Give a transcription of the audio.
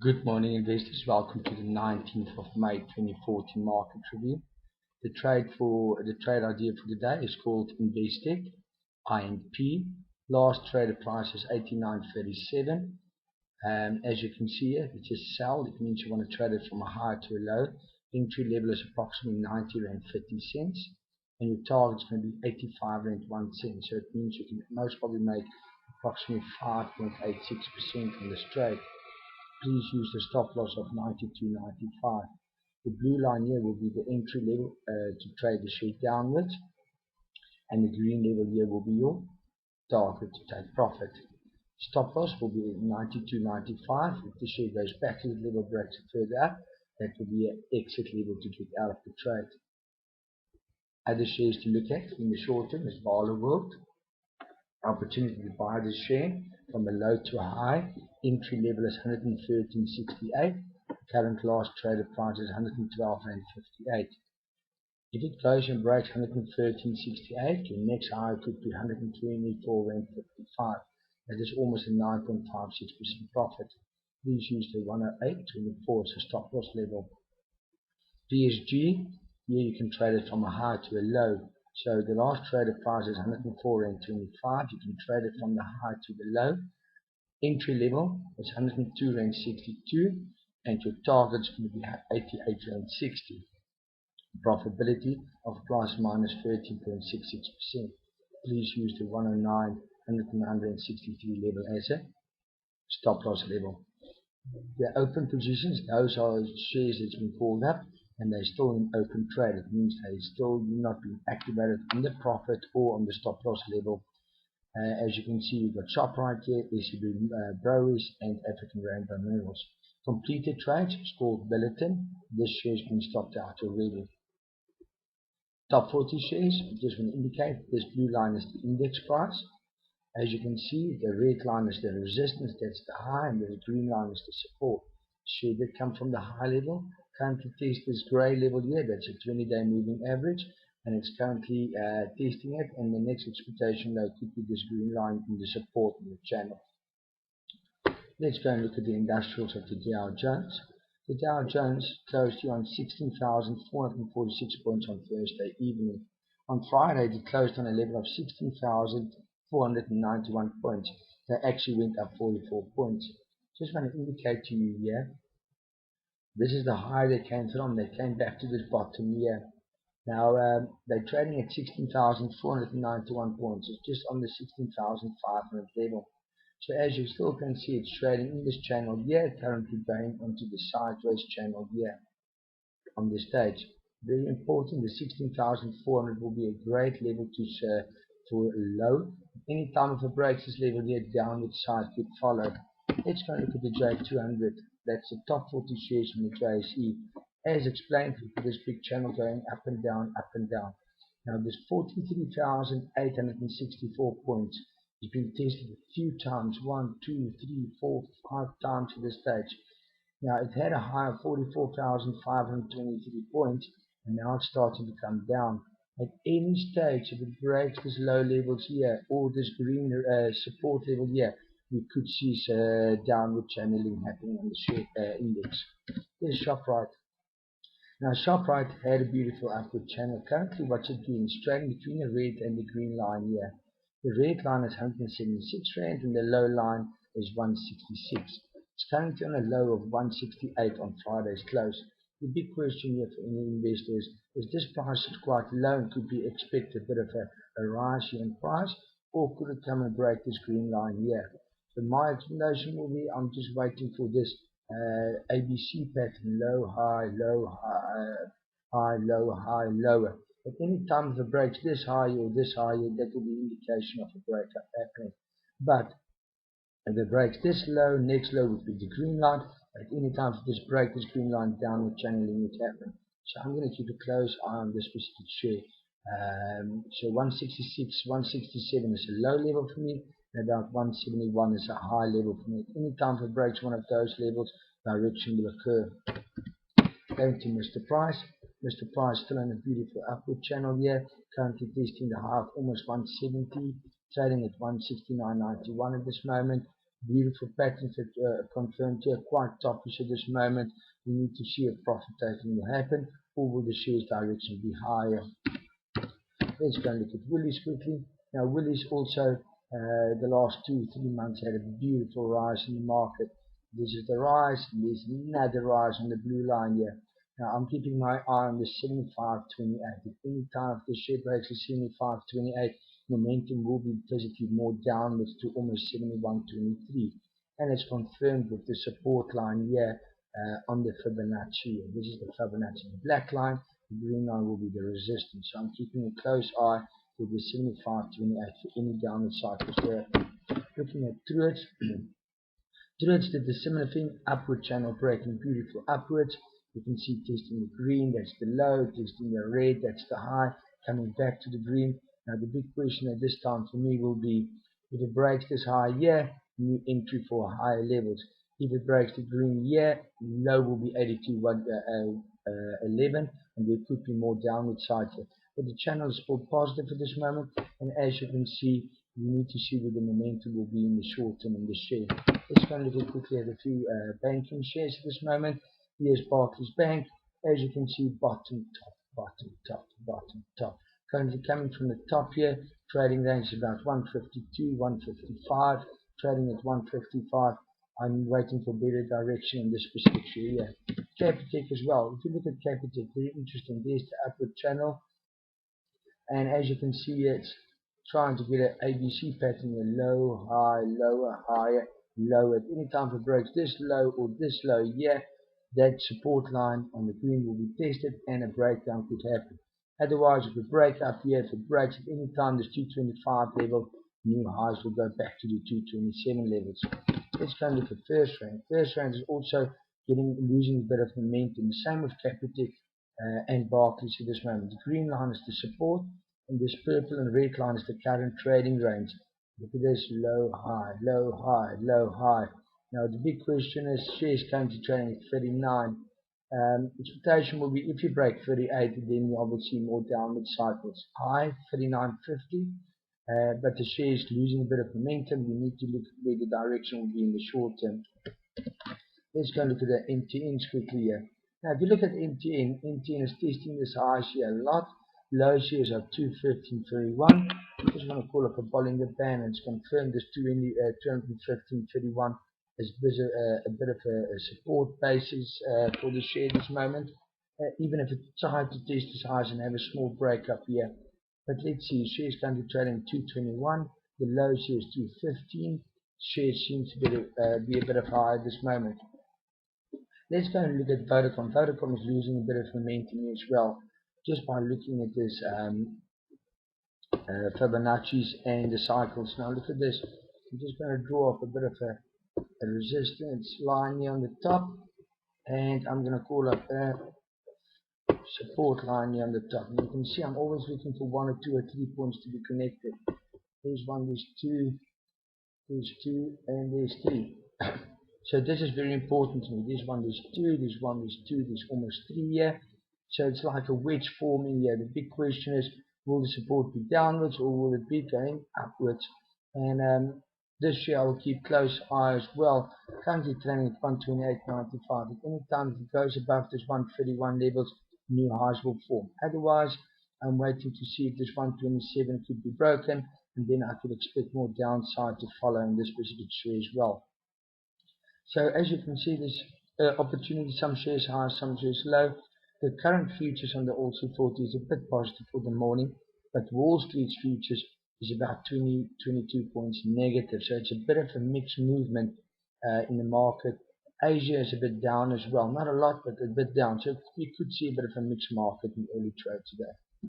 Good morning, investors. Welcome to the 19th of May 2014 market review. The trade idea for today is called Investec INP. Last traded price is 89.37. As you can see here, it is sell. It means you want to trade it from a high to a low. Entry level is approximately 90 rand 50 cents, and your target is going to be 85 rand 1 cent. So it means you can most probably make approximately 5.86% on this trade. Please use the stop loss of 92.95. The blue line here will be the entry level to trade the share downwards, and the green level here will be your target to take profit. Stop loss will be 92.95. If the share goes back to the level, breaks it further up, that will be an exit level to get out of the trade. Other shares to look at in the short term is Barloworld. Opportunity to buy this share from a low to a high. Entry level is 113.68. Current last traded price is 112.58. If it goes and breaks 113.68, your next high could be 124.55. That is almost a 9.56% profit. Please use the 108.24 as a stop loss level. PSG, here you can trade it from a high to a low. So the last traded price is 104.25. You can trade it from the high to the low. Entry level is 102.62, and your target is going to be 88.60. Profitability of plus minus 13.66%. Please use the 109, 163 level as a stop loss level. The open positions, those are shares that's been called up and they're still in open trade. It means they still not being activated on the profit or on the stop loss level. As you can see, you've got Shoprite here, SCB Breweries, and African Rainbow Minerals. Completed trades is called Billiton. This share has been stopped out already. Top 40 shares, just want to indicate this blue line is the index price. As you can see, the red line is the resistance, that's the high, and the green line is the support. Share that come from the high level, currently test this grey level here, that's a 20-day moving average, and it's currently testing it, and the next expectation low could be this green line in the support in the channel. Let's go and look at the industrials of the Dow Jones. The Dow Jones closed here on 16,446 points on Thursday evening. On Friday, it closed on a level of 16,491 points. They actually went up 44 points. Just want to indicate to you here, this is the high they came from. They came back to this bottom here. Now, they're trading at 16,491 points. It's just on the 16,500 level. So as you still can see, it's trading in this channel here, currently going onto the sideways channel here on this stage. Very important, the 16,400 will be a great level to for a low. Any time if it breaks this level here, downward side could follow. Let's go and look at the J200. That's the top 40 shares from the JSE. As explained, for this big channel going up and down, up and down. Now there's 43,864 points. It's been tested a few times, 1, 2, 3, 4, 5 times at this stage. Now it had a high of 44,523 points, and now it's starting to come down. At any stage, if it breaks this low levels here, or this green support level here, we could see downward channeling happening on the share index. There's Shoprite. Now Shoprite had a beautiful upward channel. Currently what it's doing is trading between the red and the green line here. The red line is 176 rand and the low line is 166. It's currently on a low of 168 on Friday's close. The big question here for any investors is this price is quite low and could be expected a bit of a rise here in price, or could it come and break this green line here? So my explanation will be I'm just waiting for this ABC pattern, low, high, high, low, high, lower. At any time if it breaks this high or this high, that will be an indication of a breakup happening. But if it breaks this low, next low would be the green line. At any time if this breaks this green line, downward channeling would happen. So I'm going to keep a close eye on this specific share. So 166, 167 is a low level for me, and about 171 is a high level for me. At any time if it breaks one of those levels, direction will occur. Going to Mr. Price. Mr. Price still in a beautiful upward channel here, currently testing the high of almost 170, trading at 169.91 at this moment. Beautiful patterns that confirmed here, quite topish at this moment. We need to see if profit taking will happen, or will the shares direction be higher. Let's go and look at Woolies quickly. Now Woolies also the last 2-3 months had a beautiful rise in the market. This is the rise, and there's another rise on the blue line here. Now I'm keeping my eye on the 75.28. At any time if the share breaks the 75.28, momentum will be physically more downwards to almost 71.23, and it's confirmed with the support line here on the Fibonacci. This is the Fibonacci. The black line, the green line will be the resistance. So I'm keeping a close eye for the 75.28 for any downward cycles there. Looking at Truworths. Truworths did the similar thing, upward channel breaking beautiful upwards. You can see testing the green, that's the low, testing the red, that's the high, coming back to the green. Now the big question at this time for me will be, if it breaks this high here, new entry for higher levels. If it breaks the green here, low will be 82.11, and there could be more downward side here. But the channel is still positive at this moment, and as you can see, you need to see where the momentum will be in the short term in the share. Let's go and look quickly at a few banking shares at this moment. Here's Barclays Bank. As you can see, bottom, top, bottom, top, bottom, top. Currently coming from the top here, trading range is about 152, 155, trading at 155. I'm waiting for better direction in this specific share here. Capitec as well. If you look at Capitec, very interesting. There's the upward channel, and as you can see, it's trying to get an ABC pattern here: low, high, lower, higher, lower. At any time it breaks this low or this low here, that support line on the green will be tested and a breakdown could happen. Otherwise, if it breaks up here, if it breaks at any time this 225 level, new highs will go back to the 227 levels. Let's go and look at FirstRand. FirstRand is also losing a bit of momentum. The same with Capitec and Barclays at this moment. The green line is the support, and this purple and red line is the current trading range. Look at this, low, high, low, high, low, high. Now the big question is, shares came to trading at 39. Expectation will be if you break 38, then you obviously more downward cycles. High 39.50, but the share is losing a bit of momentum. You need to look where the direction will be in the short term. Let's go and look at the MTNs quickly here. Now if you look at MTN, MTN is testing this high here a lot. Low shares are 215.31. I just want to call up a Bollinger Band, and it's confirmed this 215.31 is a bit of a support basis for the share at this moment. Even if it's hard to test this highs and have a small break up here. But let's see, shares currently trading 221. The low share is 215. Shares seem to be a bit of high at this moment. Let's go and look at Vodacom. Vodacom is losing a bit of momentum as well, just by looking at this Fibonacci's and the cycles. Now look at this. I'm just going to draw up a bit of a resistance line here on the top, and I'm going to call up a support line here on the top. And you can see I'm always looking for 1 or 2 or 3 points to be connected. There's 1, there's 2, there's 2, and there's 3. So this is very important to me. There's 1, there's 2, there's 1, there's 2, there's almost 3 here. So it's like a wedge forming here. The big question is, will the support be downwards or will it be going upwards? And this year I will keep close eye as well. Currently trading at 128.95. At any time if it goes above this 131 levels, new highs will form. Otherwise, I'm waiting to see if this 127 could be broken, and then I could expect more downside to follow in this specific share as well. So as you can see, there's opportunity, some shares high, some shares low. The current futures on the ALSI40 is a bit positive for the morning, but Wall Street's futures is about 22 points negative. So it's a bit of a mixed movement in the market. Asia is a bit down as well. Not a lot, but a bit down. So you could see a bit of a mixed market in early trade today.